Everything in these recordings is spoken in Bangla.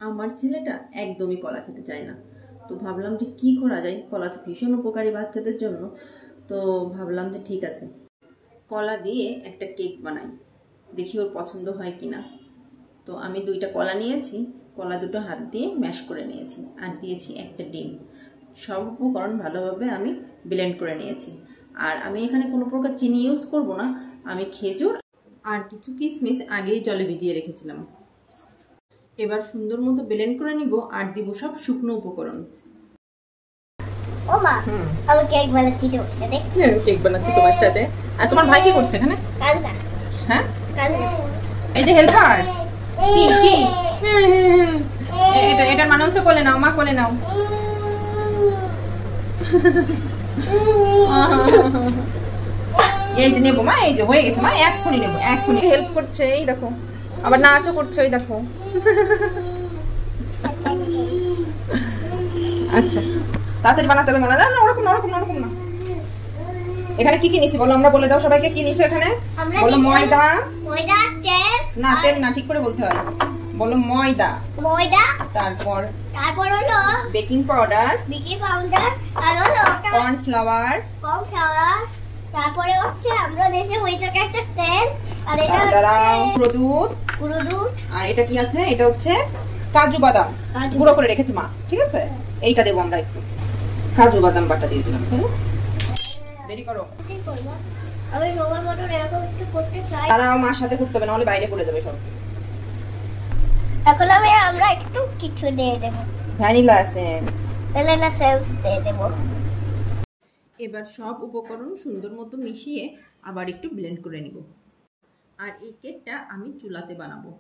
আমার ছেলেটা একদমই কলা খেতে চায় না, তো ভাবলাম যে কি করা যায়। কলা তো ভীষণ উপকারী বাচ্চাদের জন্য, তো ভাবলাম যে ঠিক আছে কলা দিয়ে একটা কেক বানাই, দেখি ওর পছন্দ হয় কিনা। তো আমি 2টা কলা নিয়েছি, কলা দুটো হাত দিয়ে ম্যাশ করে নিয়েছি, আর দিয়েছি একটা ডিম। সব উপকরণ ভালোভাবে আমি ব্লেন্ড করে নিয়েছি। আর আমি এখানে কোনো প্রকার চিনি ইউজ করব না, আমি খেজুর আর কিছু কিশমিশ আগেই জলে ভিজিয়ে রেখেছিলাম। এবার সুন্দর মতো ব্লেন্ড করে নিব আর দিব সব শুকনো উপকরণ। ও মা, আমি কেক বানাচ্ছি তোমার সাথে। কেক বানাচ্ছি তোমার সাথে। আর তোমার ভাই কি করছে এখানে? কালনা। হ্যাঁ কালনা। এই যে হেল্পার। কি কি এটার মানে হচ্ছে কোলে নাও, মা কোলে নাও। এই যে নেবো মা, এই যে হয়ে গেছে মা, এক্ষুনি নেবো, এক্ষুনি। হেল্প করছে, এই দেখো, আবার নাচও করছে, ওই দেখো। আচ্ছা তাড়াতাড়ি বানাতে হবে মনে হয়। না ওরকম না, ওরকম না, ওরকম না। এখানে কি কি নিছি বলো, আমরা বলে দাও সবাইকে কি নিছো এখানে। বলো ময়দা। ময়দা, তেল। না তেল না, ঠিক করে বলতে হয়। বলো ময়দা। ময়দা। তারপর হলো বেকিং পাউডার। আর হলো কর্নফ্লাওয়ার। তারপরে হচ্ছে আমরা দেশে হয়েছে একটা তেল, আর এটা হচ্ছে গুঁড়ো দুধ। আর এটা কি আছে, এটা হচ্ছে কাজু বাদাম গুঁড়ো করে রেখেছে মা, ঠিক আছে। এইটা দেবো আমরা, একটু কাজু বাদাম বাটা দিয়ে দিলাম। দেরি করো, আমি সবার মতো এরকম একটু করতে চাই। তারাও মার সাথে করতে হবে, নাহলে বাইরে পড়ে যাবে সব। এখন আমরা একটু কিছু দিয়ে দেব, ভ্যানিলা এসেন্স। দিয়ে দেব। এবার সব উপকরণ সুন্দর মতো মিশিয়ে আবার একটু ব্লেন্ড করে নিব। আর এই কেকটা আমি চুলাতে বানাবো,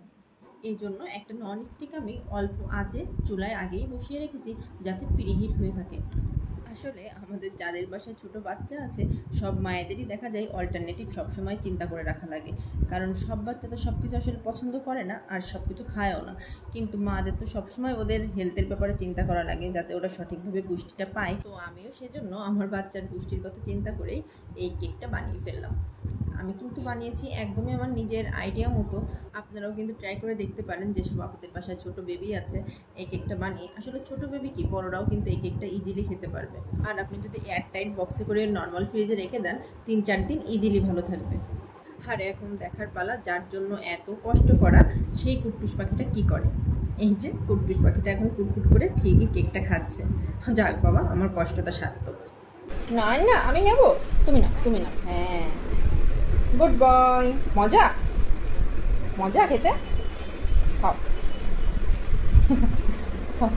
এই জন্য একটা ননস্টিক আমি অল্প আঁচে চুলায় আগেই বসিয়ে রেখেছি, যাতে প্রিহিট হয়ে থাকে। আসলে আমাদের যাদের বাসায় ছোট বাচ্চা আছে, সব মায়েদেরই দেখা যায় অল্টারনেটিভ সবসময় চিন্তা করে রাখা লাগে, কারণ সব বাচ্চা তো সব কিছু আসলে পছন্দ করে না আর সব কিছু খায়ও না। কিন্তু মাদের তো সবসময় ওদের হেলথের ব্যাপারে চিন্তা করা লাগে, যাতে ওরা সঠিকভাবে পুষ্টিটা পায়। তো আমিও সেজন্য আমার বাচ্চার পুষ্টির কথা চিন্তা করেই এই কেকটা বানিয়ে ফেললাম। আমি কিন্তু বানিয়েছি একদমই আমার নিজের আইডিয়া মতো। আপনারাও কিন্তু ট্রাই করে দেখতে পারেন, যেসব আপনাদের বাসায় ছোট বেবি আছে এই কেকটা বানিয়ে। আসলে ছোট বেবি কি, বড়রাও কিন্তু এই কেকটা ইজিলি খেতে পারবে। আর আপনি যদি এয়ারটাইট বক্সে করে নর্মাল ফ্রিজে রেখে দেন, 3-4 দিন ইজিলি ভালো থাকবে। আর এখন দেখার পালা যার জন্য এত কষ্ট করা, সেই কুট্টুস পাখিটা কি করে। এই যে কুট্টুস পাখিটা এখন কুটকুট করে ঠিকই কেকটা খাচ্ছে। যাক বাবা, আমার কষ্টটা সার্থক। না না আমি নেব, তুমি না, তুমি না। হ্যাঁ গুড বয়। মজা মজা খেতে, খাও খাও।